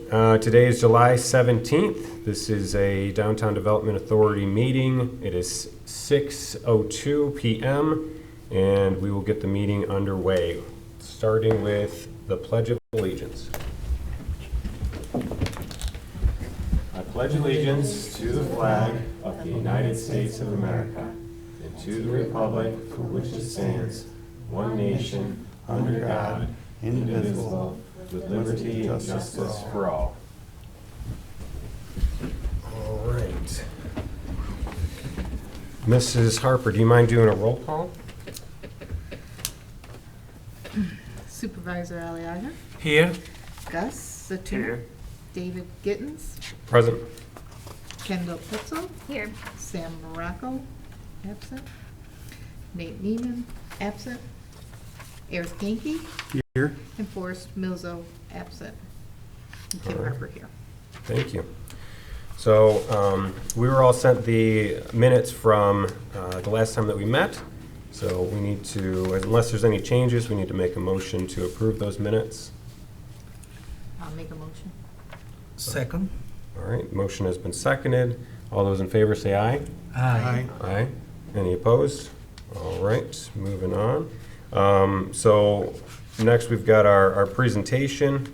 Today is July 17th. This is a Downtown Development Authority meeting. It is 6:02 p.m. and we will get the meeting underway, starting with the Pledge of Allegiance. I pledge allegiance to the flag of the United States of America and to the republic for which it stands, one nation, under God, indivisible, with liberty and justice for all. All right. Mrs. Harper, do you mind doing a roll call? Supervisor Aliaga. Here. Gus Zatuna. Here. David Gittens. Present. Kendall Pitzel. Here. Sam Morocco. Absent. Nate Neiman. Absent. Eric Genke. Here. And Forrest Milzo. Absent. And Kim All right. Harper here. Thank you. So we were all sent the minutes from the last time that we met. So we need to, unless there's any changes, we need to make a motion to approve those minutes. I'll make a motion. Second. All right, motion has been seconded. All those in favor say aye. Aye. Aye. Any opposed? All right, moving on. So next we've got our presentation.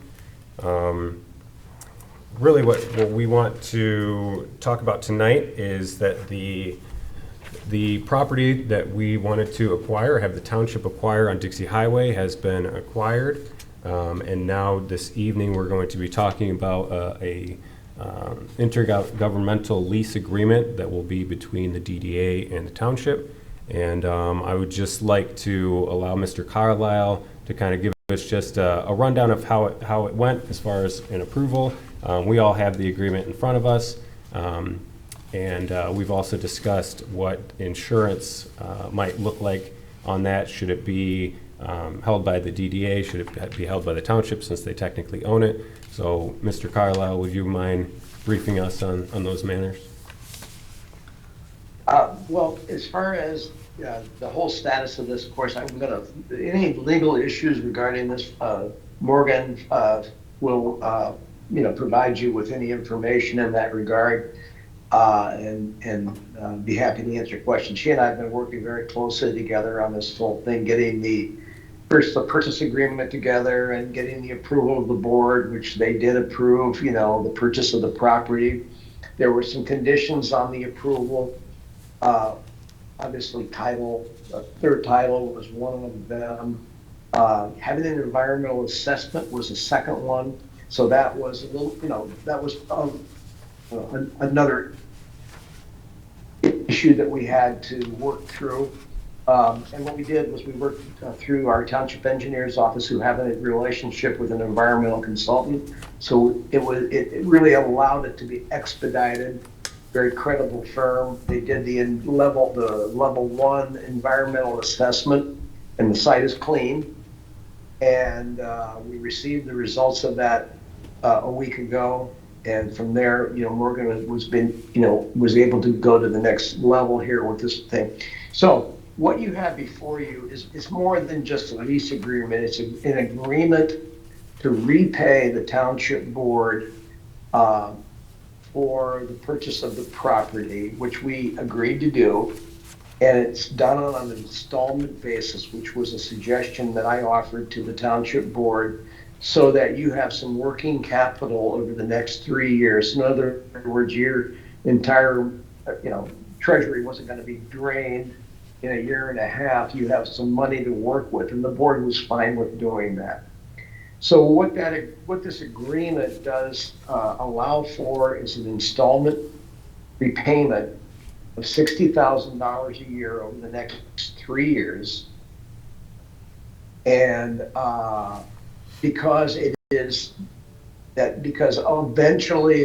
Really what we want to talk about tonight is that the property that we wanted to acquire, have the township acquire on Dixie Highway, has been acquired. And now this evening we're going to be talking about a intergovernmental lease agreement that will be between the DDA and the township. And I would just like to allow Mr. Carlisle to kind of give us just a rundown of how it went as far as an approval. We all have the agreement in front of us. And we've also discussed what insurance might look like on that. Should it be held by the DDA? Should it be held by the township since they technically own it? So, Mr. Carlisle, would you mind briefing us on those matters? Well, as far as the whole status of this, of course, any legal issues regarding this, Morgan will, provide you with any information in that regard, and be happy to answer questions. She and I have been working very closely together on this whole thing, getting the purchase agreement together and getting the approval of the board, which they did approve, the purchase of the property. There were some conditions on the approval. Obviously, third title was one of them. Having an environmental assessment was the second one. So that was a little, that was another issue that we had to work through. And what we did was we worked through our township engineer's office, who have a relationship with an environmental consultant. So it really allowed it to be expedited. Very credible firm. They did the level 1 environmental assessment, and the site is clean. And we received the results of that a week ago. And from there, Morgan was able to go to the next level here with this thing. So what you have before you is more than just a lease agreement. It's an agreement to repay the township board for the purchase of the property, which we agreed to do. And it's done on an installment basis, which was a suggestion that I offered to the township board, so that you have some working capital over the next 3 years. In other words, your entire, treasury wasn't going to be drained in a year and a half. You have some money to work with, and the board was fine with doing that. So what this agreement does allow for is an installment repayment of $60,000 a year over the next 3 years. And because eventually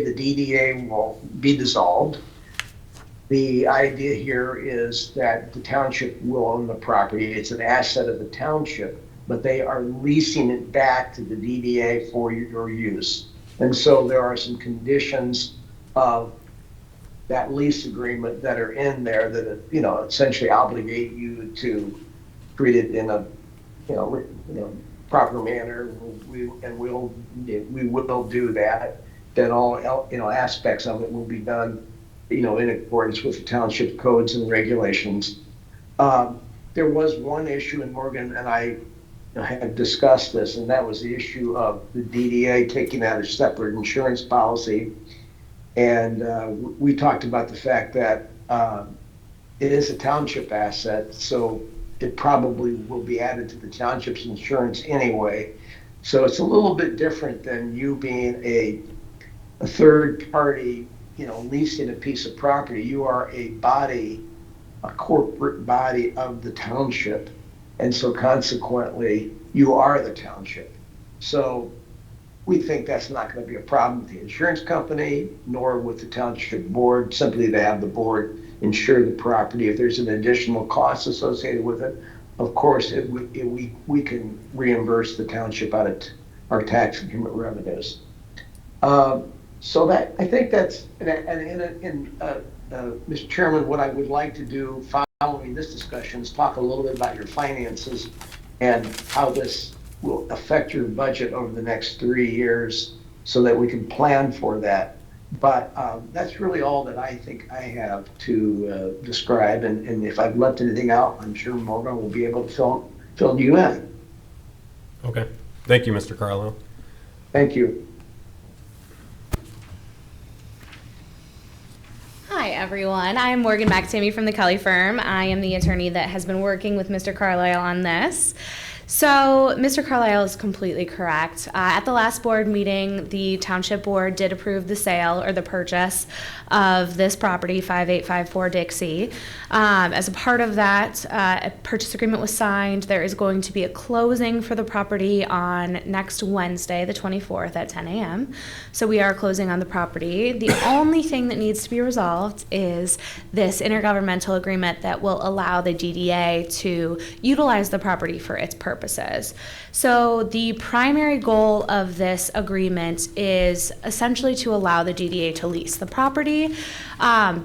the DDA will be dissolved, the idea here is that the township will own the property. It's an asset of the township, but they are leasing it back to the DDA for your use. And so there are some conditions of that lease agreement that are in there that, essentially obligate you to treat it in a, proper manner, we will do that. Then all, aspects of it will be done, in accordance with the township codes and regulations. There was one issue, and Morgan and I had discussed this, and that was the issue of the DDA taking out a separate insurance policy. And we talked about the fact that it is a township asset, so it probably will be added to the township's insurance anyway. So it's a little bit different than you being a third party, leasing a piece of property. You are a body, a corporate body of the township. And so consequently, you are the township. So we think that's not going to be a problem with the insurance company, nor with the township board, simply to have the board insure the property. If there's an additional cost associated with it, of course, we can reimburse the township out of our tax increment revenues. So that, I think that's, Mr. Chairman, what I would like to do following this discussion is talk a little bit about your finances and how this will affect your budget over the next 3 years so that we can plan for that. But that's really all that I think I have to describe. And if I've left anything out, I'm sure Morgan will be able to fill you in. Okay. Thank you, Mr. Carlisle. Thank you. Hi, everyone. I'm Morgan McTammy from the Kelly firm. I am the attorney that has been working with Mr. Carlisle on this. So Mr. Carlisle is completely correct. At the last board meeting, the township board did approve the sale or the purchase of this property, 5854 Dixie. As a part of that, a purchase agreement was signed. There is going to be a closing for the property on next Wednesday, the 24th at 10 a.m. So we are closing on the property. The only thing that needs to be resolved is this intergovernmental agreement that will allow the DDA to utilize the property for its purposes. So the primary goal of this agreement is essentially to allow the DDA to lease the property,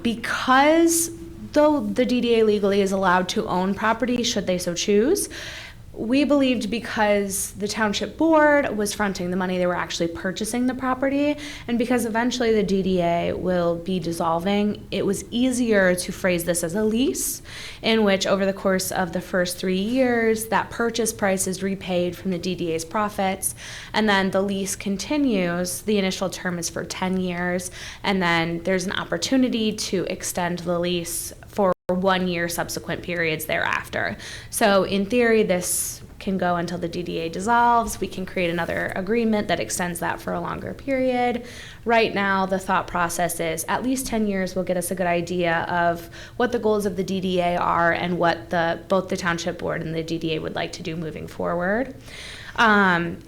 because though the DDA legally is allowed to own property should they so choose, we believed because the township board was fronting the money, they were actually purchasing the property, and because eventually the DDA will be dissolving, it was easier to phrase this as a lease, in which over the course of the first 3 years, that purchase price is repaid from the DDA's profits, and then the lease continues. The initial term is for 10 years, and then there's an opportunity to extend the lease for 1 year subsequent periods thereafter. So in theory, this can go until the DDA dissolves. We can create another agreement that extends that for a longer period. Right now, the thought process is at least 10 years will get us a good idea of what the goals of the DDA are and what both the township board and the DDA would like to do moving forward. In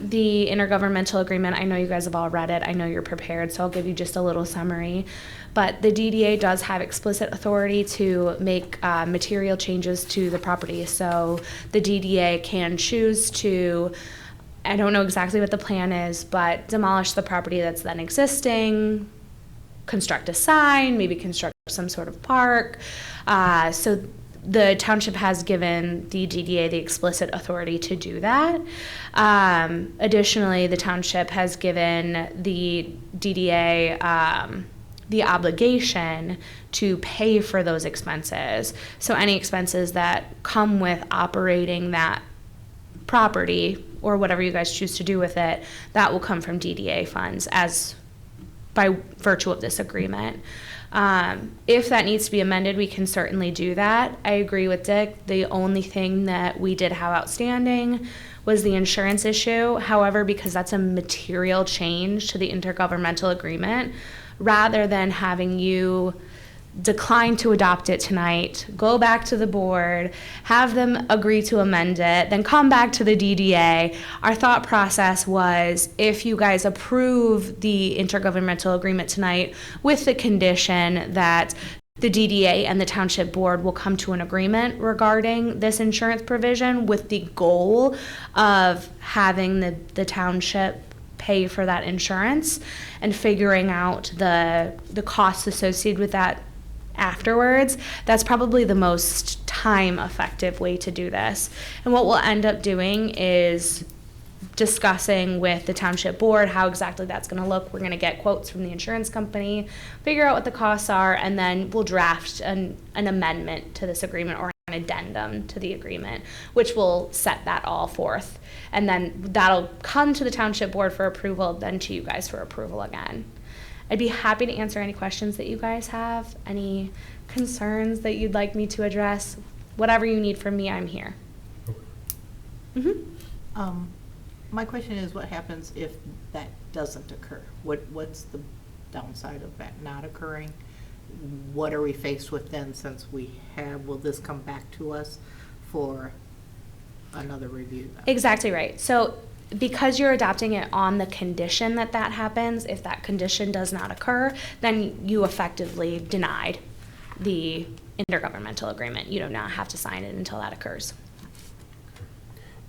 the intergovernmental agreement, I know you guys have all read it. I know you're prepared, so I'll give you just a little summary. But the DDA does have explicit authority to make material changes to the property. So the DDA can choose to, I don't know exactly what the plan is, but demolish the property that's then existing, construct a sign, maybe construct some sort of park. So the township has given the DDA the explicit authority to do that. Additionally, the township has given the DDA the obligation to pay for those expenses. So any expenses that come with operating that property or whatever you guys choose to do with it, that will come from DDA funds as by virtue of this agreement. If that needs to be amended, we can certainly do that. I agree with Dick. The only thing that we did have outstanding was the insurance issue. However, because that's a material change to the intergovernmental agreement, rather than having you decline to adopt it tonight, go back to the board, have them agree to amend it, then come back to the DDA. Our thought process was if you guys approve the intergovernmental agreement tonight with the condition that the DDA and the township board will come to an agreement regarding this insurance provision with the goal of having the township pay for that insurance and figuring out the costs associated with that afterwards, that's probably the most time-effective way to do this. And what we'll end up doing is discussing with the township board how exactly that's going to look. We're going to get quotes from the insurance company, figure out what the costs are, and then we'll draft an amendment to this agreement or an addendum to the agreement, which will set that all forth. And then that'll come to the township board for approval, then to you guys for approval again. I'd be happy to answer any questions that you guys have, any concerns that you'd like me to address. Whatever you need from me, I'm here. My question is, what happens if that doesn't occur? What's the downside of that not occurring? What are we faced with then, since will this come back to us for another review then? Exactly right. So because you're adopting it on the condition that that happens, if that condition does not occur, then you effectively denied the intergovernmental agreement. You do not have to sign it until that occurs.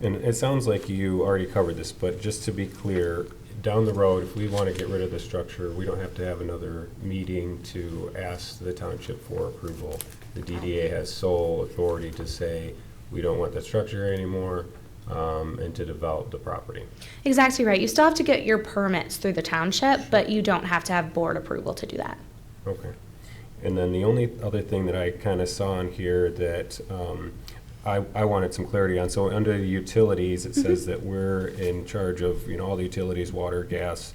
And it sounds like you already covered this, but just to be clear, down the road, if we want to get rid of the structure, we don't have to have another meeting to ask the township for approval. The DDA has sole authority to say, we don't want that structure anymore, and to develop the property. Exactly right. You still have to get your permits through the township, but you don't have to have board approval to do that. Okay. And then the only other thing that I kind of saw in here that I wanted some clarity on. So under the utilities, it says that we're in charge of, all the utilities, water, gas,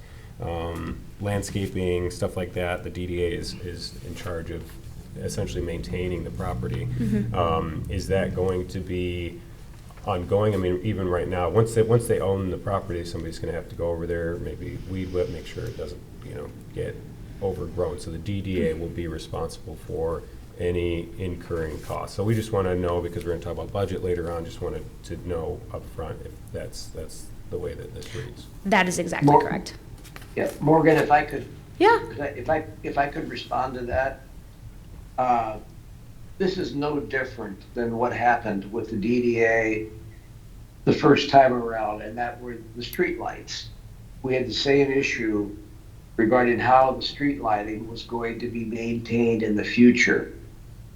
landscaping, stuff like that. The DDA is in charge of essentially maintaining the property. Is that going to be ongoing? I mean, even right now, once they own the property, somebody's going to have to go over there, maybe weed whip, make sure it doesn't, get overgrown. So the DDA will be responsible for any incurring costs. So we just want to know, because we're going to talk about budget later on, just wanted to know up front if that's the way that this reads. That is exactly correct. Yeah, Morgan, if I could, Yeah. if I could respond to that, this is no different than what happened with the DDA the first time around, and that were the street lights. We had the same issue regarding how the street lighting was going to be maintained in the future.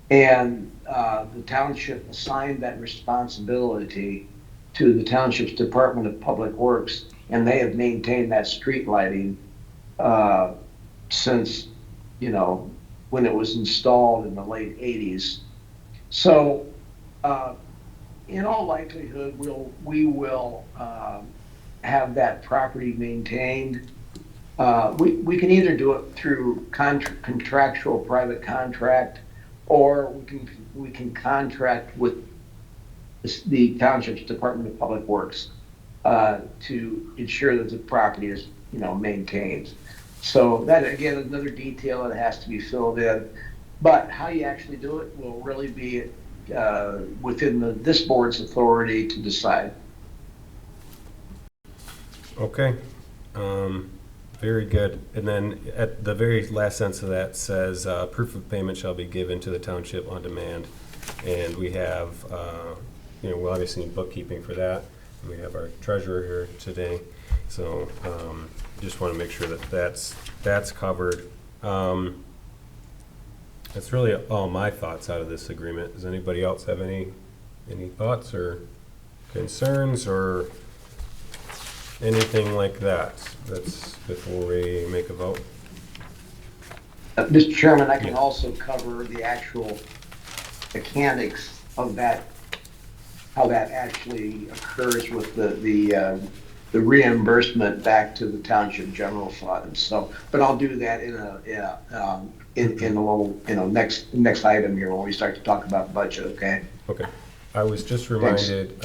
And the township assigned that responsibility to the township's Department of Public Works, and they have maintained that street lighting since, when it was installed in the late 80s. So in all likelihood, we will have that property maintained. We can either do it through contractual private contract, or we can contract with the township's Department of Public Works to ensure that the property is, maintained. So that, again, another detail that has to be filled in. But how you actually do it will really be within this board's authority to decide. Okay. Very good. And then at the very last sentence of that says, proof of payment shall be given to the township on demand. And we have, we'll obviously need bookkeeping for that. We have our treasurer here today. So just want to make sure that that's covered. That's really all my thoughts out of this agreement. Does anybody else have any thoughts or concerns or anything like that? That's before we make a vote. Mr. Chairman, I can also cover the actual mechanics of that, how that actually occurs with the reimbursement back to the township general fund. So, but I'll do that in a little, next item here when we start to talk about budget. Okay. Okay. I was just reminded.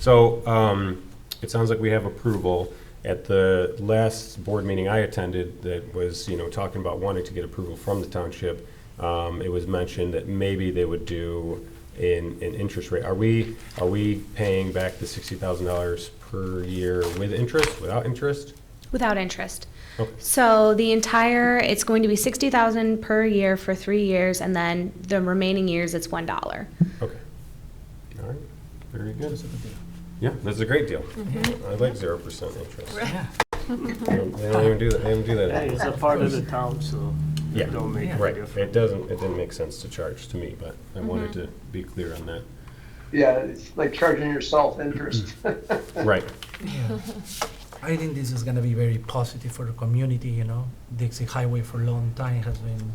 So it sounds like we have approval. At the last board meeting I attended that was, talking about wanting to get approval from the township, it was mentioned that maybe they would do an interest rate. Are we paying back the $60,000 per year with interest, without interest? Without interest. Okay. So it's going to be $60,000 per year for 3 years, and then the remaining years it's $1. Okay. All right. Very good. Yeah, that's a great deal. I like 0% interest. Yeah. They don't even do that. They don't do that. Hey, it's a part of the town, so Yeah, Don't make right. a difference. It didn't make sense to charge to me, but I wanted to be clear on that. Yeah, it's like charging yourself interest. Right. Yeah. I think this is gonna be very positive for the community, you know. Dixie Highway for a long time has been,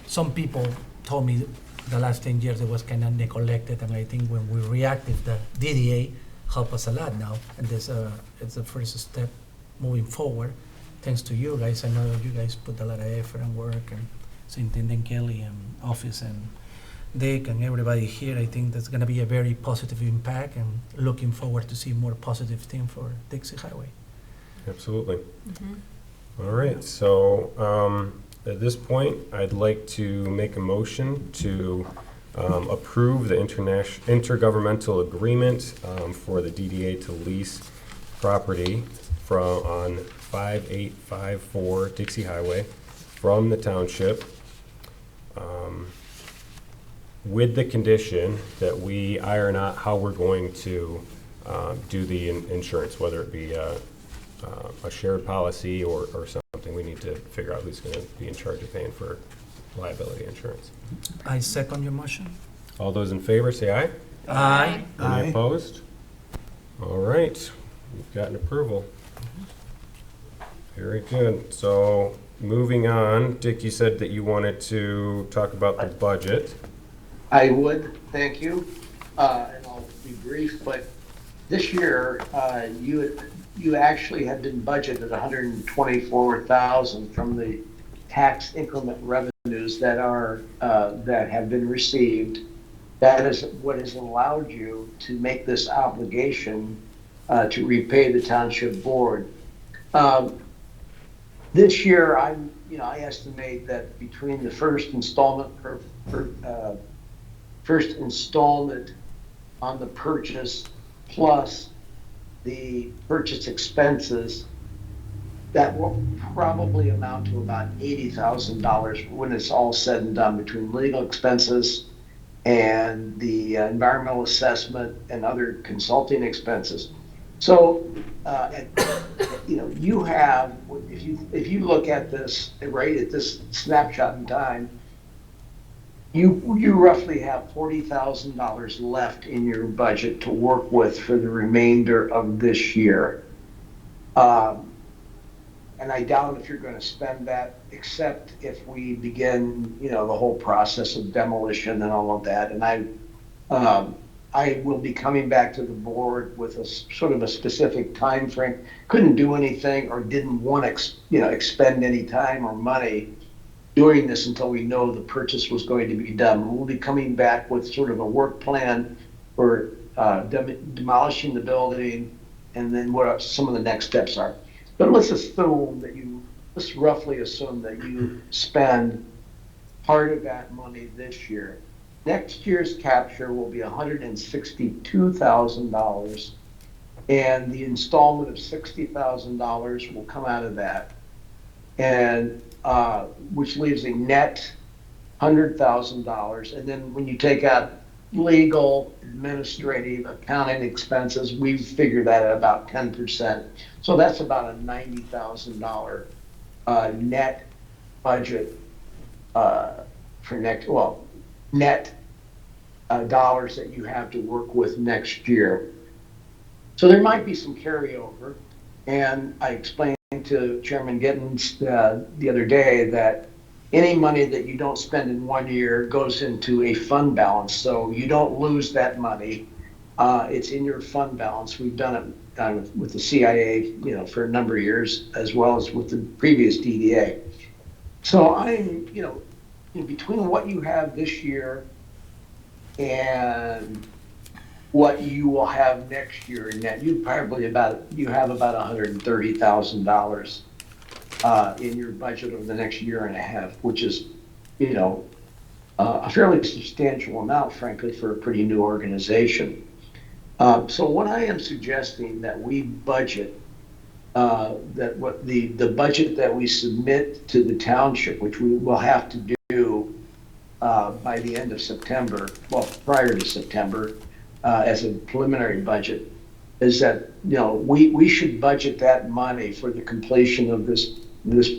some people told me the last 10 years it was kind of neglected, and I think when we reacted, the DDA helped us a lot now, and this it's the first step moving forward. Thanks to you guys, I know you guys put a lot of effort and work, and Superintendent Kelly and office and Dick and everybody here. I think that's gonna be a very positive impact, and looking forward to see more positive thing for Dixie Highway. Absolutely. All right, so at this point, I'd like to make a motion to approve the intergovernmental agreement for the DDA to lease property on 5854 Dixie Highway from the township, with the condition that we iron out how we're going to do the insurance, whether it be a shared policy or something. We need to figure out who's going to be in charge of paying for liability insurance. I second your motion. All those in favor, say aye. Aye. Any opposed? All right, we've got an approval. Very good. So moving on, Dick, you said that you wanted to talk about the budget. I would, thank you, and I'll be brief, but this year, you actually had been budgeted $124,000 from the tax increment revenues that have been received. That is what has allowed you to make this obligation to repay the township board. This year, I estimate that between the first installment on the purchase plus the purchase expenses, that will probably amount to about $80,000 when it's all said and done, between legal expenses and the environmental assessment and other consulting expenses. So, you have, if you look at this, right at this snapshot in time, you roughly have $40,000 left in your budget to work with for the remainder of this year. And I doubt if you're going to spend that, except if we begin, the whole process of demolition and all of that. And I will be coming back to the board with a sort of a specific time frame. Couldn't do anything or didn't want to, expend any time or money doing this until we know the purchase was going to be done. We'll be coming back with sort of a work plan for demolishing the building and then what some of the next steps are. But let's roughly assume that you spend part of that money this year. Next year's capture will be $162,000, and the installment of $60,000 will come out of that, and which leaves a net $100,000. And then when you take out legal, administrative, accounting expenses, we figure that at about 10%. So that's about a $90,000 net budget for net dollars that you have to work with next year. So there might be some carryover, and I explained to Chairman Gittens the other day that any money that you don't spend in 1 year goes into a fund balance, so you don't lose that money. It's in your fund balance. We've done it with the CIA, for a number of years, as well as with the previous DDA. So I'm, in between what you have this year and what you will have next year net, you have about $130,000 in your budget over the next year and a half, which is, a fairly substantial amount, frankly, for a pretty new organization. So what I am suggesting that we budget, the budget that we submit to the township, which we will have to do by the end of September, well, prior to September, as a preliminary budget, is that, we should budget that money for the completion of this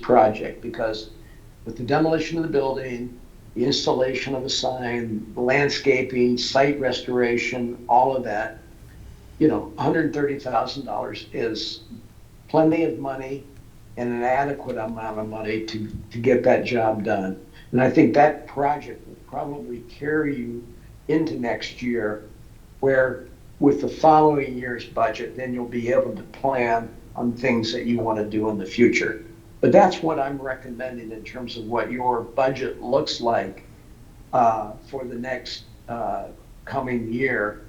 project, because with the demolition of the building, the installation of a sign, landscaping, site restoration, all of that, $130,000 is plenty of money and an adequate amount of money to get that job done. And I think that project will probably carry you into next year, where with the following year's budget, then you'll be able to plan on things that you want to do in the future. But that's what I'm recommending in terms of what your budget looks like for the next coming year,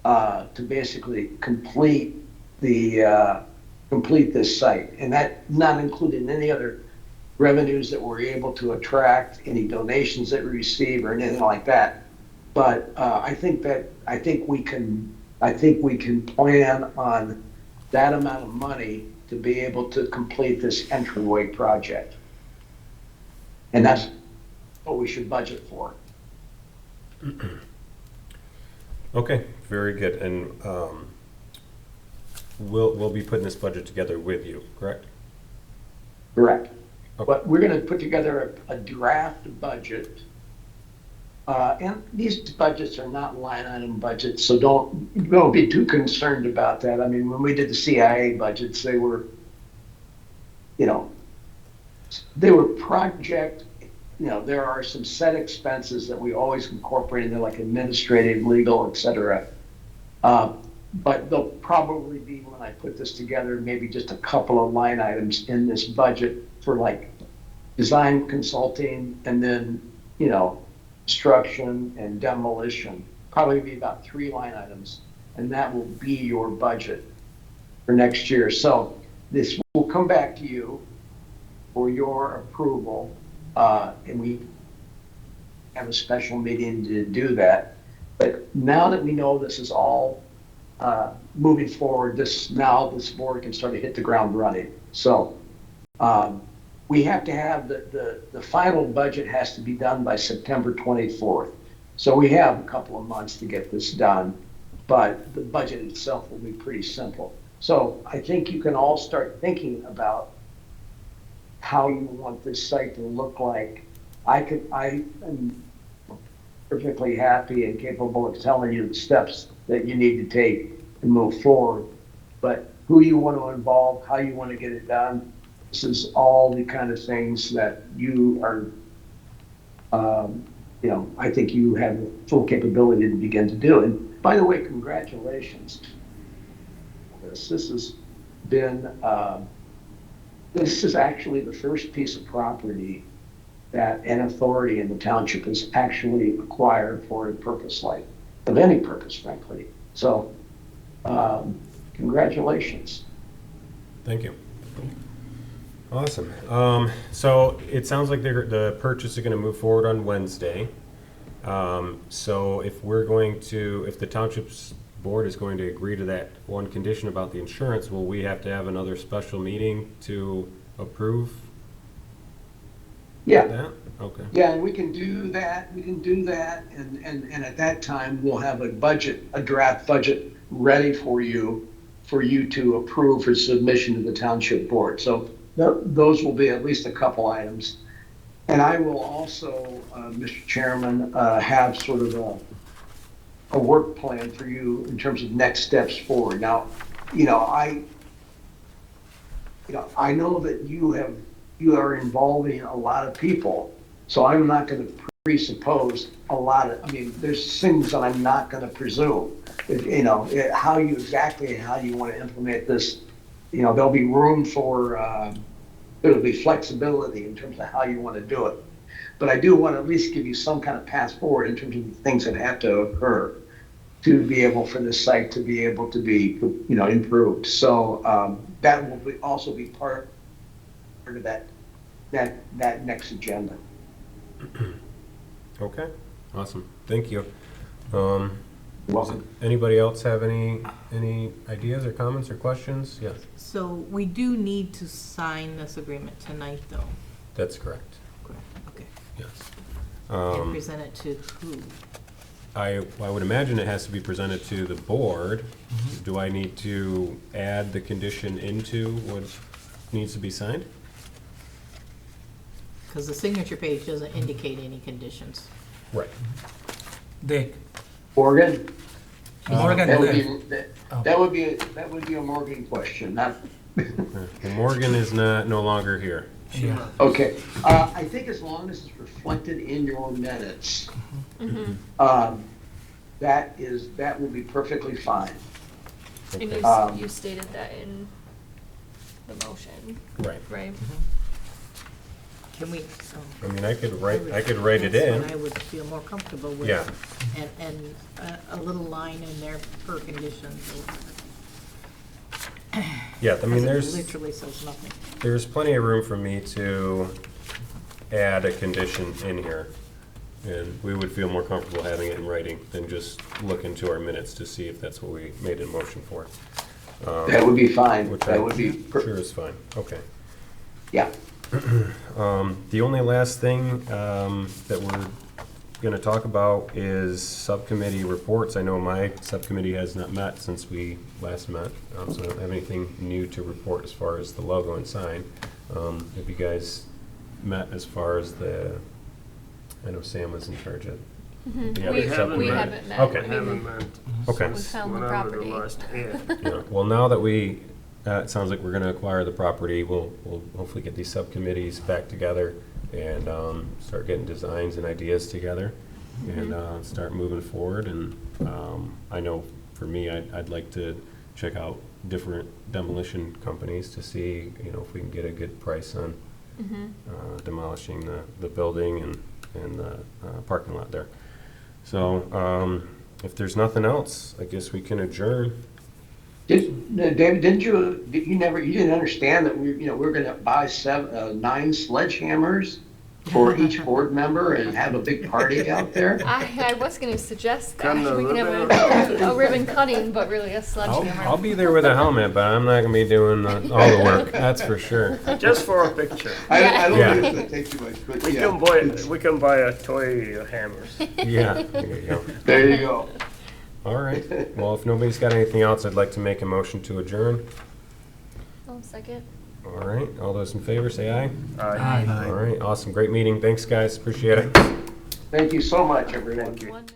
to basically complete this site. And that not including any other revenues that we're able to attract, any donations that we receive or anything like that. But I think we can plan on that amount of money to be able to complete this entryway project. And that's what we should budget for. Okay, very good. And we'll be putting this budget together with you, correct? Correct. Okay. But we're going to put together a draft budget. And these budgets are not line item budgets, so don't be too concerned about that. I mean, when we did the CIA budgets, they were project, there are some set expenses that we always incorporate in there, like administrative, legal, et cetera. But there'll probably be, when I put this together, maybe just a couple of line items in this budget for like design consulting, and then, construction and demolition. Probably be about 3 line items, and that will be your budget for next year. So this will come back to you for your approval, and we have a special meeting to do that. But now that we know this is all moving forward, this board can start to hit the ground running. So we have to have the final budget has to be done by September 24th. So we have a couple of months to get this done, but the budget itself will be pretty simple. So I think you can all start thinking about how you want this site to look like. I am perfectly happy and capable of telling you the steps that you need to take and move forward, but who you want to involve, how you want to get it done, this is all the kind of things that you are, I think you have the full capability to begin to do. And by the way, congratulations. This has been, this is actually the first piece of property that an authority in the township has actually acquired for a purpose, like of any purpose, frankly. So, congratulations. Thank you. Awesome. So it sounds like the purchase is going to move forward on Wednesday. So if the township's board is going to agree to that one condition about the insurance, will we have to have another special meeting to approve Yeah. that? Okay. Yeah, and we can do that. And at that time, we'll have a draft budget ready for you to approve for submission to the township board. So those will be at least a couple items. And I will also, Mr. Chairman, have sort of a work plan for you in terms of next steps forward. Now, I know that you are involving a lot of people, so I'm not going to presuppose there's things that I'm not going to presume. How you want to implement this, there'll be room for, there'll be flexibility in terms of how you want to do it. But I do want to at least give you some kind of path forward in terms of the things that have to occur to be able for this site to be able to be, improved. So that will also be part of that next agenda. Okay. Awesome. Thank you. You're welcome. Anybody else have any ideas or comments or questions? Yes. So we do need to sign this agreement tonight, though. That's correct. Correct. Okay. Yes. And present it to who? I would imagine it has to be presented to the board. Mm-hmm. Do I need to add the condition into what needs to be signed? Because the signature page doesn't indicate any conditions. Right. Dick, Morgan? Morgan That would left. be, Oh. that would be a Morgan question, not, Well, Morgan is no longer here. Yeah. okay. I think as long as it's reflected in your minutes, that will be perfectly fine. And Okay. you stated that in the motion, Right. right? Can we? I mean, I could write it That's in. what I would feel more comfortable with. Yeah. And a little line in there per condition. Yeah, I mean, Because it there's literally says nothing. plenty of room for me to add a condition in here. And we would feel more comfortable having it in writing than just look into our minutes to see if that's what we made a motion for. That would be fine. Which That I would be, sure is fine. Okay. yeah. The only last thing that we're going to talk about is subcommittee reports. I know my subcommittee has not met since we last met, so I don't have anything new to report as far as the logo and sign. Have you guys met as far as I know Sam was in charge of the other We subcommittee. haven't met. Okay. I mean, Haven't met. Okay. We found the Went on to property. last- yeah. Yeah, well, now that it sounds like we're gonna acquire the property, we'll hopefully get these subcommittees back together and start getting designs and ideas together and start moving forward. And I know for me, I'd like to check out different demolition companies to see, if we can get a good price on demolishing the building and the parking lot there. So, if there's nothing else, I guess we can adjourn. David, you didn't understand that we're gonna buy 9 sledgehammers for each board member and have a big party out there? I was gonna suggest that. Cutting a We can ribbon. have a ribbon cutting, but really a I'll sledgehammer. be there with a helmet, but I'm not gonna be doing all the work, that's for sure. Just for a picture. I don't Yeah. think it's gonna take too much, but We yeah. can buy a toy hammers. Yeah, there you go. There you go. All right, well, if nobody's got anything else, I'd like to make a motion to adjourn. Oh, second. All right, all those in favor, say aye. Aye. All right, awesome, great meeting, thanks, guys, appreciate it. Thank you so much, everyone. Thank you. 1 minute.